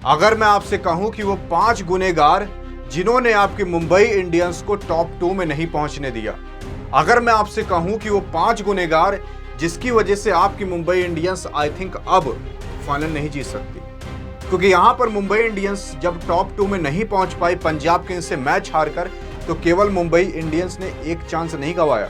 अगर मैं आपसे कहूं कि वो 5 गुनहगार जिन्होंने आपकी मुंबई इंडियंस को टॉप 2 में नहीं पहुंचने दिया, अगर मैं आपसे कहूं कि वो 5 गुनहगार जिसकी वजह से आपकी मुंबई इंडियंस आई थिंक अब फाइनल नहीं जीत सकती, क्योंकि यहां पर मुंबई इंडियंस जब टॉप 2 में नहीं पहुंच पाई पंजाब किंग्स से मैच हारकर, तो केवल मुंबई इंडियंस ने एक चांस नहीं गंवाया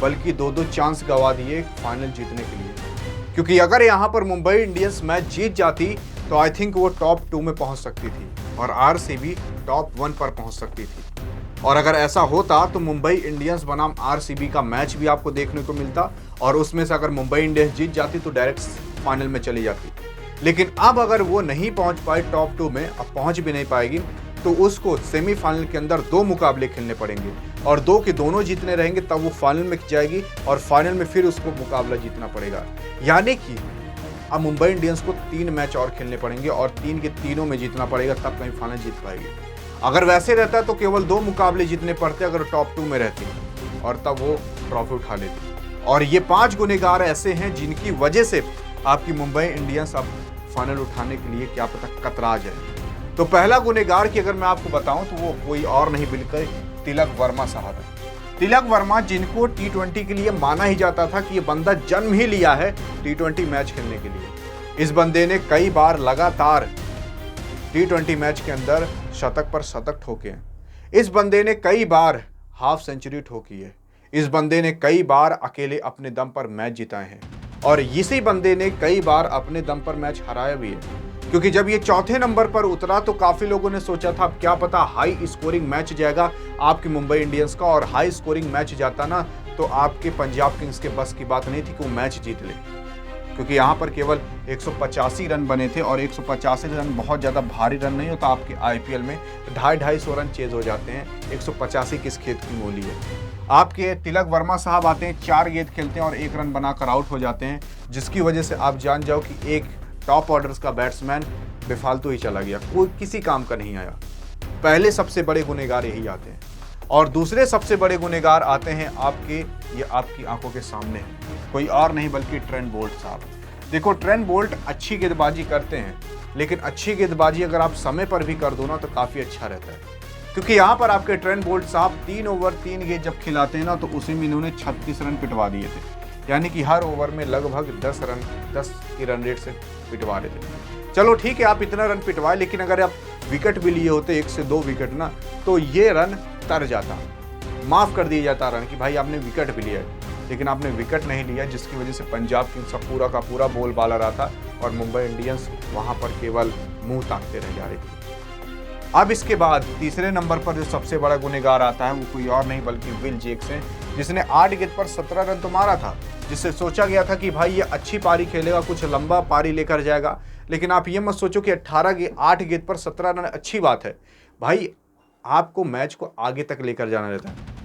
बल्कि 2-2 चांस गंवा दिए फाइनल जीतने के लिए। क्योंकि अगर यहां पर मुंबई इंडियंस मैच जीत जाती तो आई थिंक वो टॉप 2 में पहुंच सकती थी और आरसीबी टॉप 1 पर पहुंच सकती थी। और अगर ऐसा होता तो मुंबई इंडियंस बनाम आरसीबी का मैच भी आपको देखने को मिलता और उसमें से अगर मुंबई इंडियंस जीत जाती तो डायरेक्ट फाइनल में चली जाती। लेकिन अब अगर वो नहीं पहुंच पाई टॉप 2 में, अब पहुंच भी नहीं पाएगी, तो उसको सेमीफाइनल के अंदर 2 मुकाबले खेलने पड़ेंगे और 2 के दोनों जीतने रहेंगे, तब वो फाइनल में जाएगी और फाइनल में फिर उसको मुकाबला जीतना पड़ेगा। यानी कि अब मुंबई इंडियंस को 3 मैच और खेलने पड़ेंगे और 3 के तीनों में जीतना पड़ेगा, तब कहीं फाइनल जीत पाएगी। अगर वैसे रहता तो केवल 2 मुकाबले जीतने पड़ते अगर टॉप 2 में रहती, और तब वो ट्रॉफी उठा लेती। और ये 5 गुनहगार ऐसे हैं जिनकी वजह से आपकी मुंबई इंडियंस अब फाइनल उठाने के लिए क्या पता कतरा जाए। तो पहला गुनहगार की अगर मैं आपको बताऊं तो वो कोई और नहीं बल्कि तिलक वर्मा साहब है। तिलक वर्मा, जिनको टी20 के लिए माना ही जाता था कि ये बंदा जन्म ही लिया है टी20 मैच खेलने के लिए। इस बंदे ने कई बार लगातार टी20 मैच के अंदर शतक पर शतक ठोके हैं। इस बंदे ने कई बार हाफ सेंचुरी ठोकी है। इस बंदे ने कई बार अकेले अपने दम पर मैच जिताए हैं और इसी बंदे ने कई बार अपने दम पर मैच हराया भी है। क्योंकि जब ये चौथे नंबर पर उतरा तो काफी लोगों ने सोचा था अब क्या पता हाई स्कोरिंग मैच जाएगा आपकी मुंबई इंडियंस का, और हाई स्कोरिंग मैच जाता ना तो आपके पंजाब किंग्स के बस की बात नहीं थी कि वो मैच जीत ले। क्योंकि यहाँ पर केवल 185 रन बने थे और 185 रन बहुत ज़्यादा भारी रन नहीं होता। आपके आईपीएल में 250-250 रन चेज हो जाते हैं, 185 किस खेत की मोली है। आपके तिलक वर्मा साहब आते हैं, 4 गेंद खेलते हैं और 1 रन बनाकर आउट हो जाते हैं, जिसकी वजह से आप जान जाओ कि एक टॉप ऑर्डर्स का बैट्समैन बेफालतू ही चला गया, कोई किसी काम का नहीं आया। पहले सबसे बड़े गुनहगार यही आते हैं और दूसरे सबसे बड़े गुनहगार आते हैं ये आपकी आंखों के सामने है, कोई और नहीं बल्कि ट्रेंट बोल्ट साहब। देखो, ट्रेंट बोल्ट अच्छी गेंदबाजी करते हैं, लेकिन अच्छी गेंदबाजी अगर आप समय पर भी कर दो ना तो काफ़ी अच्छा रहता है। क्योंकि यहाँ पर आपके ट्रेंट बोल्ट साहब 3 ओवर 3 गेंद जब खिलाते हैं ना तो उसी में इन्होंने 36 रन पिटवा दिए थे। यानी कि हर ओवर में लगभग 10 की रन रेट से पिटवा रहे थे। चलो ठीक है, आप इतना रन पिटवाए, लेकिन अगर आप विकेट भी लिए होते 1 से 2 विकेट ना, तो ये रन तर जाता, माफ़ कर दिया जाता रन कि भाई आपने विकेट भी लिया है। लेकिन आपने विकेट नहीं लिया, जिसकी वजह से पंजाब किंग्स का पूरा का बोलबाला रहा था और मुंबई इंडियंस वहाँ पर केवल मुंह ताकते रह जा रही थी। अब इसके बाद तीसरे नंबर पर जो सबसे बड़ा गुनहगार आता है वो कोई और नहीं बल्कि विल जेक्स है, जिसने 8 गेंद पर 17 रन तो मारा था, जिससे सोचा गया था कि भाई ये अच्छी पारी खेलेगा, कुछ लंबा पारी लेकर जाएगा। लेकिन आप ये मत सोचो कि 8 गेंद पर 17 रन अच्छी बात है। भाई आपको मैच को आगे तक लेकर जाना रहता है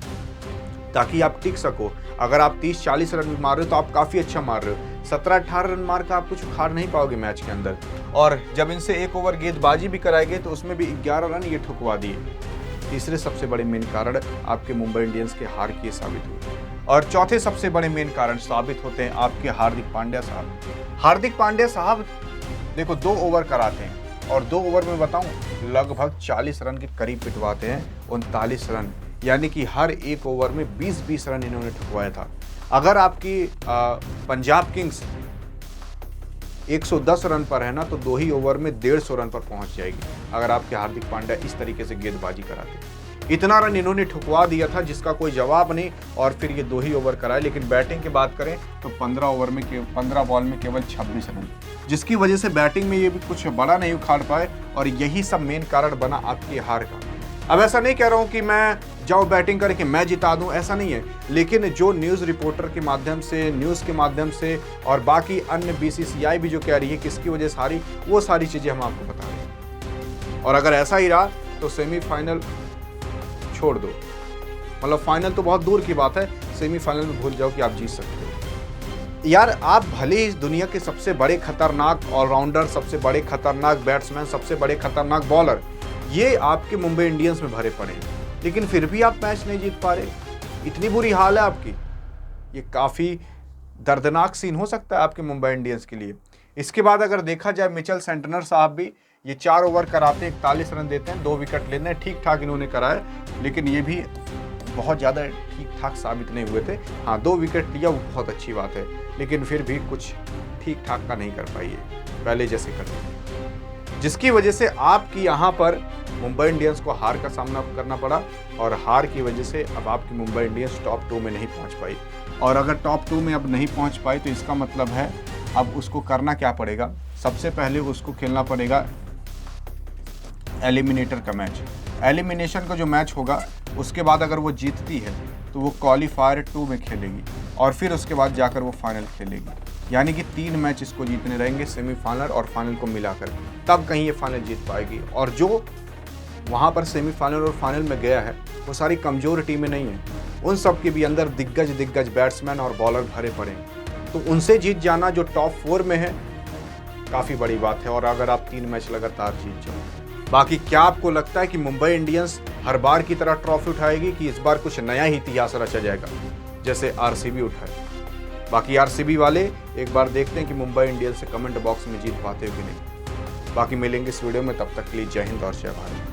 ताकि आप टिक सको। अगर आप 30-40 रन मार रहे हो तो आप काफ़ी अच्छा मार रहे हो, 17-18 रन मार कर आप कुछ उखाड़ नहीं पाओगे मैच के अंदर। और जब इनसे 1 ओवर गेंदबाजी भी कराई गई तो उसमें भी 11 रन ये ठुकवा दिए। तीसरे सबसे बड़े मेन कारण आपके मुंबई इंडियंस के हार की साबित हुए। और चौथे सबसे बड़े मेन कारण साबित होते हैं आपके हार्दिक पांड्या साहब। हार्दिक पांड्या साहब देखो 2 ओवर कराते हैं और 2 ओवर में बताऊं लगभग 40 रन के करीब पिटवाते हैं, 39 रन, यानी कि हर 1 ओवर में 20-20 रन इन्होंने ठुकवाया था। अगर आपकी पंजाब किंग्स 110 रन पर है ना तो 2 ही ओवर में 150 रन पर पहुंच जाएगी अगर आपके हार्दिक पांड्या इस तरीके से गेंदबाजी कराते। इतना रन इन्होंने ठुकवा दिया था जिसका कोई जवाब नहीं, और फिर ये 2 ही ओवर कराए। लेकिन बैटिंग की बात करें तो 15 बॉल में केवल 26 रन, जिसकी वजह से बैटिंग में ये भी कुछ बड़ा नहीं उखाड़ पाए और यही सब मेन कारण बना आपकी हार का। अब ऐसा नहीं कह रहा हूँ कि मैं जाओ बैटिंग करके मैं जिता दूं, ऐसा नहीं है, लेकिन जो न्यूज़ रिपोर्टर के माध्यम से, न्यूज़ के माध्यम से और बाकी अन्य बीसीसीआई भी जो कह रही है किसकी वजह से हारी, वो सारी चीज़ें हम आपको बता रहे हैं। और अगर ऐसा ही रहा तो सेमीफाइनल छोड़ दो, मतलब फाइनल तो बहुत दूर की बात है, सेमीफाइनल में भूल जाओ कि आप जीत सकते हो। यार आप भले ही दुनिया के सबसे बड़े खतरनाक ऑलराउंडर, सबसे बड़े खतरनाक बैट्समैन, सबसे बड़े खतरनाक बॉलर ये आपके मुंबई इंडियंस में भरे पड़े हैं, लेकिन फिर भी आप मैच नहीं जीत पा रहे, इतनी बुरी हाल है आपकी। ये काफ़ी दर्दनाक सीन हो सकता है आपके मुंबई इंडियंस के लिए। इसके बाद अगर देखा जाए मिचेल सेंटनर साहब भी ये 4 ओवर कराते हैं, 41 रन देते हैं, 2 विकेट लेते हैं, ठीक ठाक इन्होंने कराया, लेकिन ये भी बहुत ज़्यादा ठीक ठाक साबित नहीं हुए थे। हाँ, 2 विकेट लिया वो बहुत अच्छी बात है, लेकिन फिर भी कुछ ठीक ठाक का नहीं कर पाई है पहले जैसे करते, जिसकी वजह से आपकी यहाँ पर मुंबई इंडियंस को हार का सामना करना पड़ा, और हार की वजह से अब आपकी मुंबई इंडियंस टॉप 2 में नहीं पहुँच पाई। और अगर टॉप 2 में अब नहीं पहुँच पाई तो इसका मतलब है अब उसको करना क्या पड़ेगा, सबसे पहले उसको खेलना पड़ेगा एलिमिनेटर का मैच। एलिमिनेशन का जो मैच होगा उसके बाद अगर वो जीतती है तो वो क्वालीफायर 2 में खेलेगी, और फिर उसके बाद जाकर वो फाइनल खेलेगी। यानी कि 3 मैच इसको जीतने रहेंगे, सेमीफाइनल और फाइनल को मिलाकर, तब कहीं ये फाइनल जीत पाएगी। और जो वहाँ पर सेमीफाइनल और फाइनल में गया है वो सारी कमज़ोर टीमें नहीं हैं, उन सब के भी अंदर दिग्गज बैट्समैन और बॉलर भरे पड़े हैं, तो उनसे जीत जाना जो टॉप 4 में है काफ़ी बड़ी बात है। और अगर आप 3 मैच लगातार जीत जाओ, बाकी क्या आपको लगता है कि मुंबई इंडियंस हर बार की तरह ट्रॉफी उठाएगी कि इस बार कुछ नया ही इतिहास रचा जाएगा जैसे आरसीबी उठाए? बाकी आरसीबी वाले एक बार देखते हैं कि मुंबई इंडियंस से कमेंट बॉक्स में जीत पाते हो कि नहीं। बाकी मिलेंगे इस वीडियो में, तब तक के लिए जय हिंद और जय भारत।